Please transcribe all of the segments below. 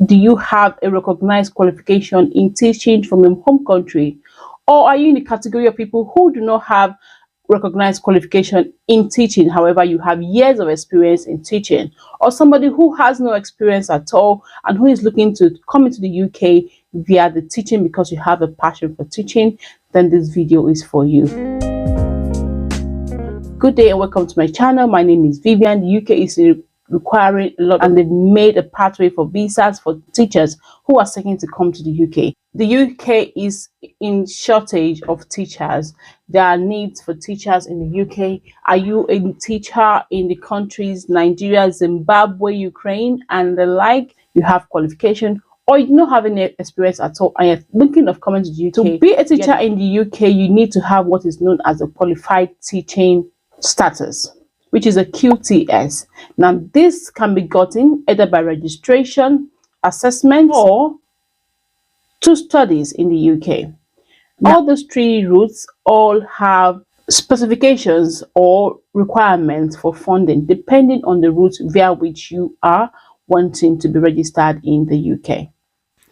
do you have a recognized qualification in teaching from your home country? Or are you in the category of people who do not have recognized qualification in teaching, however you have years of experience in teaching? Or somebody who has no experience at all and who is looking to come into the UK via the teaching because you have a passion for teaching, then this video is for you. Good day and welcome to my channel. My name is Vivian. The UK is requiring a lot, and they've made a pathway for visas for teachers who are seeking to come to the UK. The UK is in shortage of teachers. There are needs for teachers in the UK. Are you a teacher in the countries Nigeria, Zimbabwe, Ukraine, and the like? You have qualification, or you don't have any experience at all, and you're thinking of coming to the UK. To be a teacher in the UK, you need to have what is known as a qualified teaching status, which is a QTS. Now, this can be gotten either by registration, assessment, or to studies in the UK. Now, all those three routes all have specifications or requirements for funding, depending on the route via which you are wanting to be registered in the UK.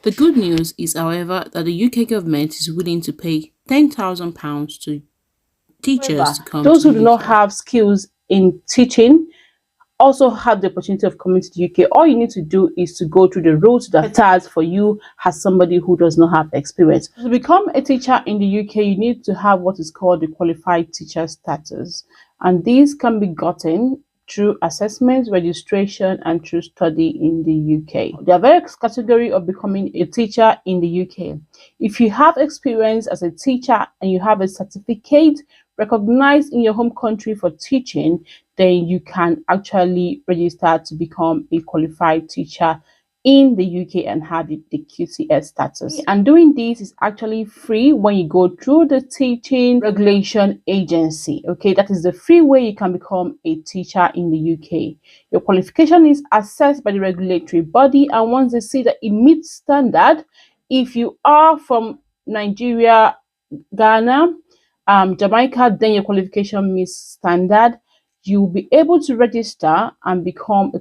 The good news is, however, that the UK government is willing to pay £10,000 to teachers to come those to who the do not have skills in teaching also have the opportunity of coming to the UK. All you need to do is to go through the route that starts for you as somebody who does not have experience. To become a teacher in the UK, you need to have what is called the qualified teacher status, and these can be gotten through assessment, registration, and through study in the UK. There are various categories of becoming a teacher in the UK. If you have experience as a teacher and you have a certificate recognized in your home country for teaching, then you can actually register to become a qualified teacher in the UK and have the QTS status. And doing this is actually free when you go through the Teaching Regulation Agency. Okay, that is the free way you can become a teacher in the UK. Your qualification is assessed by the regulatory body, and once they see that it meets standard, if you are from Nigeria, Ghana, Jamaica, then your qualification meets standard. You'll be able to register and become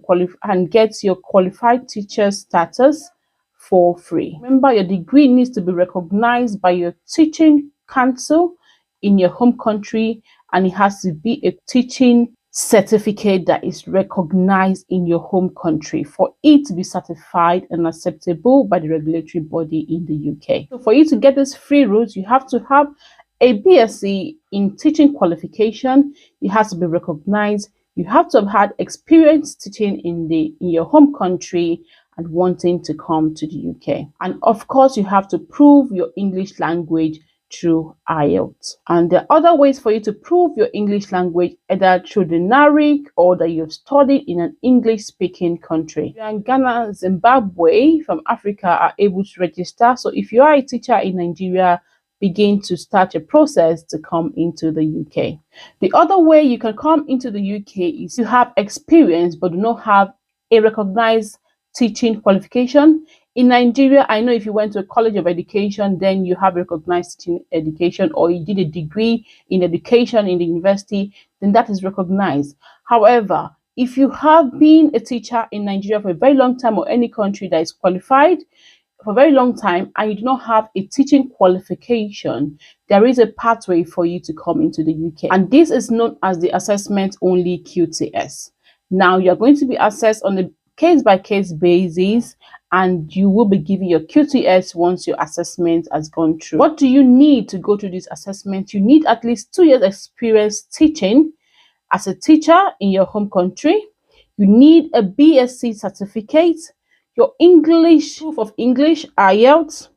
and get your qualified teacher status for free. Remember, your degree needs to be recognized by your teaching council in your home country, and it has to be a teaching certificate that is recognized in your home country for it to be certified and acceptable by the regulatory body in the UK. So for you to get this free route, you have to have a BSc in teaching qualification. It has to be recognized. You have to have had experience teaching in your home country and wanting to come to the UK. And of course, you have to prove your English language through IELTS. And there are other ways for you to prove your English language, either through the NARIC or that you've studied in an English-speaking country. And Ghana, Zimbabwe from Africa are able to register. So if you are a teacher in Nigeria, begin to start a process to come into the UK. The other way you can come into the UK is to have experience but do not have a recognized teaching qualification. In Nigeria, I know if you went to a college of education, then you have recognized teaching education, or you did a degree in education in the university, then that is recognized. However, if you have been a teacher in Nigeria for a very long time, or any country that is qualified for a very long time, and you do not have a teaching qualification, there is a pathway for you to come into the UK, and this is known as the assessment only QTS. Now, you're going to be assessed on a case-by-case basis, and you will be given your QTS once your assessment has gone through. What do you need to go through this assessment? You need at least 2 years experience teaching as a teacher in your home country. You need a BSc certificate, your English, proof of English, IELTS,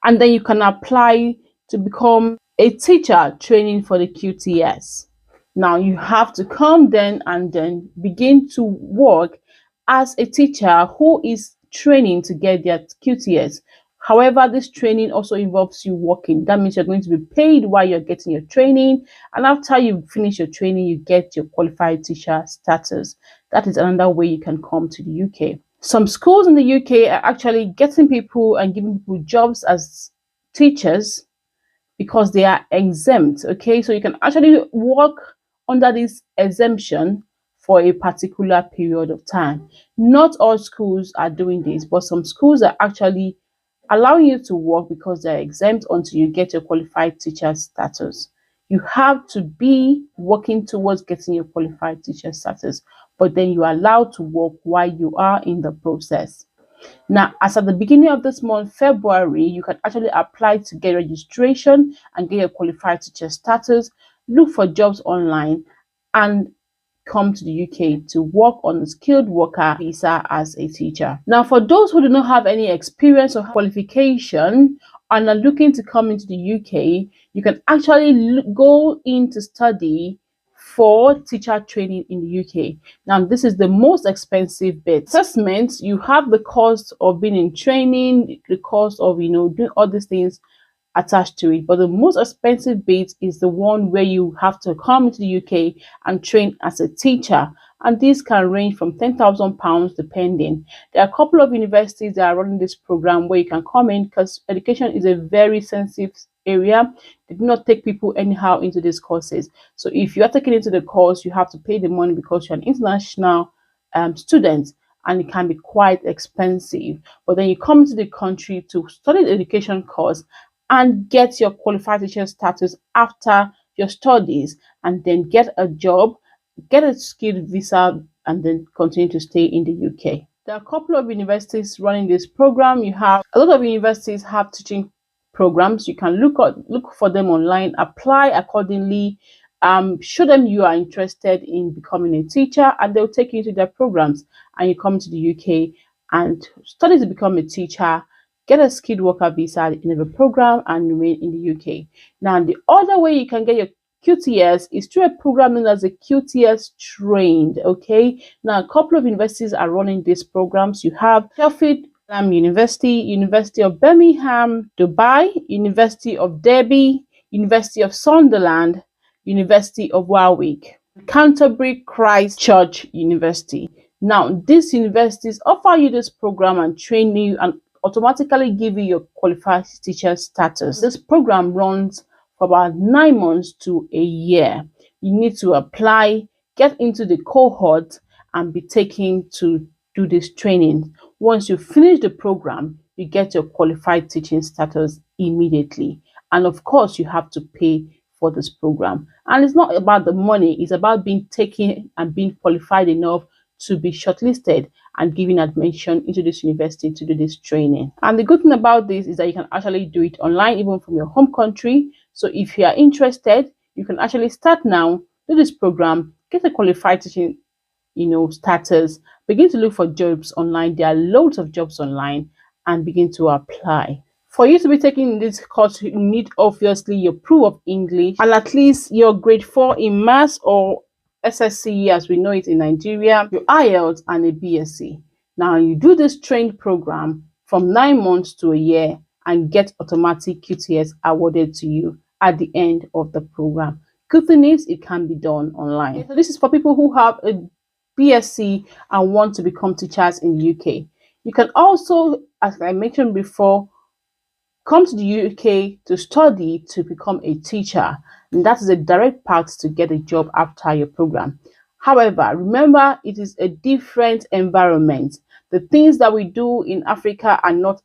and then you can apply to become a teacher training for the QTS. Now, you have to come then and then begin to work as a teacher who is training to get their QTS. However, this training also involves you working. That means you're going to be paid while you're getting your training, and after you finish your training, you get your qualified teacher status. That is another way you can come to the UK. Some schools in the UK are actually getting people and giving people jobs as teachers because they are exempt. Okay, so you can actually work under this exemption for a particular period of time. Not all schools are doing this, but some schools are actually allowing you to work because they're exempt until you get your qualified teacher status. You have to be working towards getting your qualified teacher status, but then you are allowed to work while you are in the process. Now, as at the beginning of this month, February, you can actually apply to get registration and get your qualified teacher status, look for jobs online, and come to the UK to work on a skilled worker visa as a teacher. Now, for those who do not have any experience or qualification and are looking to come into the UK, you can actually go in to study for teacher training in the UK. Now, this is the most expensive bit. Assessments, you have the cost of being in training, the cost of doing all these things attached to it, but the most expensive bit is the one where you have to come into the UK and train as a teacher, and this can range from £10,000 depending. There are a couple of universities that are running this program where you can come in, because education is a very sensitive area. They do not take people anyhow into these courses. So if you are taken into the course, you have to pay the money because you're an international student, and it can be quite expensive. But then you come into the country to study the education course and get your qualified teacher status after your studies, and then get a job, get a skilled visa, and then continue to stay in the UK. There are a couple of universities running this program. You have a lot of universities have teaching programs. You can look for them online, apply accordingly, show them you are interested in becoming a teacher, and they'll take you into their programs, and you come to the UK and study to become a teacher, get a skilled worker visa at the end of a program, and remain in the UK. Now, the other way you can get your QTS is through a program known as a QTS Trained. Okay, now a couple of universities are running these programs. You have Sheffield University, University of Birmingham, Dubai, University of Derby, University of Sunderland, University of Warwick, Canterbury Christ Church University. Now, these universities offer you this program and train you and automatically give you your qualified teacher status. This program runs for about 9 months to a year. You need to apply, get into the cohort, and be taken to do this training. Once you finish the program, you get your qualified teaching status immediately. And of course, you have to pay for this program. And it's not about the money, it's about being taken and being qualified enough to be shortlisted and given admission into this university to do this training. And the good thing about this is that you can actually do it online, even from your home country. So if you are interested, you can actually start now, do this program, get a qualified teaching status, begin to look for jobs online. There are loads of jobs online, and begin to apply. For you to be taking this course, you need obviously your proof of English and at least your grade 4 in maths or SSCE as we know it in Nigeria, your IELTS, and a BSc. Now, you do this trained program from 9 months to a year and get automatic QTS awarded to you at the end of the program. Good thing is it can be done online. So this is for people who have a BSc and want to become teachers in the UK. You can also, as I mentioned before, come to the UK to study to become a teacher, and that is a direct path to get a job after your program. However, remember, it is a different environment. The things that we do in Africa are not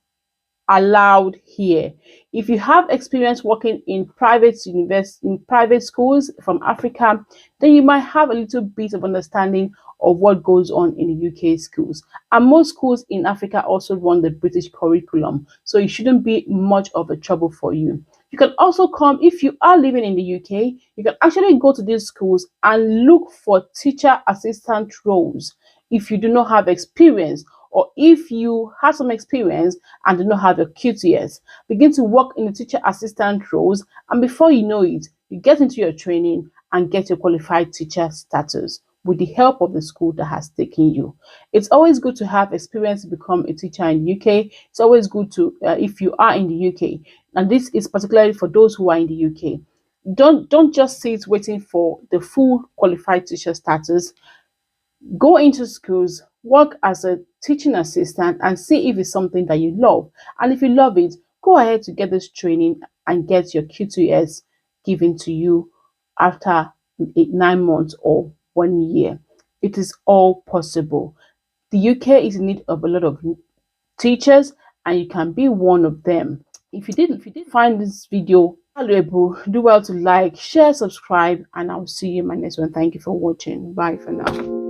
allowed here. If you have experience working in private schools from Africa, then you might have a little bit of understanding of what goes on in the UK schools. And most schools in Africa also run the British curriculum, so it shouldn't be much of a trouble for you. You can also come, if you are living in the UK, you can actually go to these schools and look for teacher assistant roles if you do not have experience, or if you have some experience and do not have a QTS. Begin to work in the teacher assistant roles, and before you know it, you get into your training and get your qualified teacher status with the help of the school that has taken you. It's always good to have experience to become a teacher in the UK. It's always good to, if you are in the UK, and this is particularly for those who are in the UK, don't just sit waiting for the full qualified teacher status. Go into schools, work as a teaching assistant, and see if it's something that you love. And if you love it, go ahead to get this training and get your QTS given to you after 9 months or 1 year. It is all possible. The UK is in need of a lot of teachers, and you can be one of them. If you did find this video valuable, do well to like, share, subscribe, and I'll see you in my next one. Thank you for watching. Bye for now.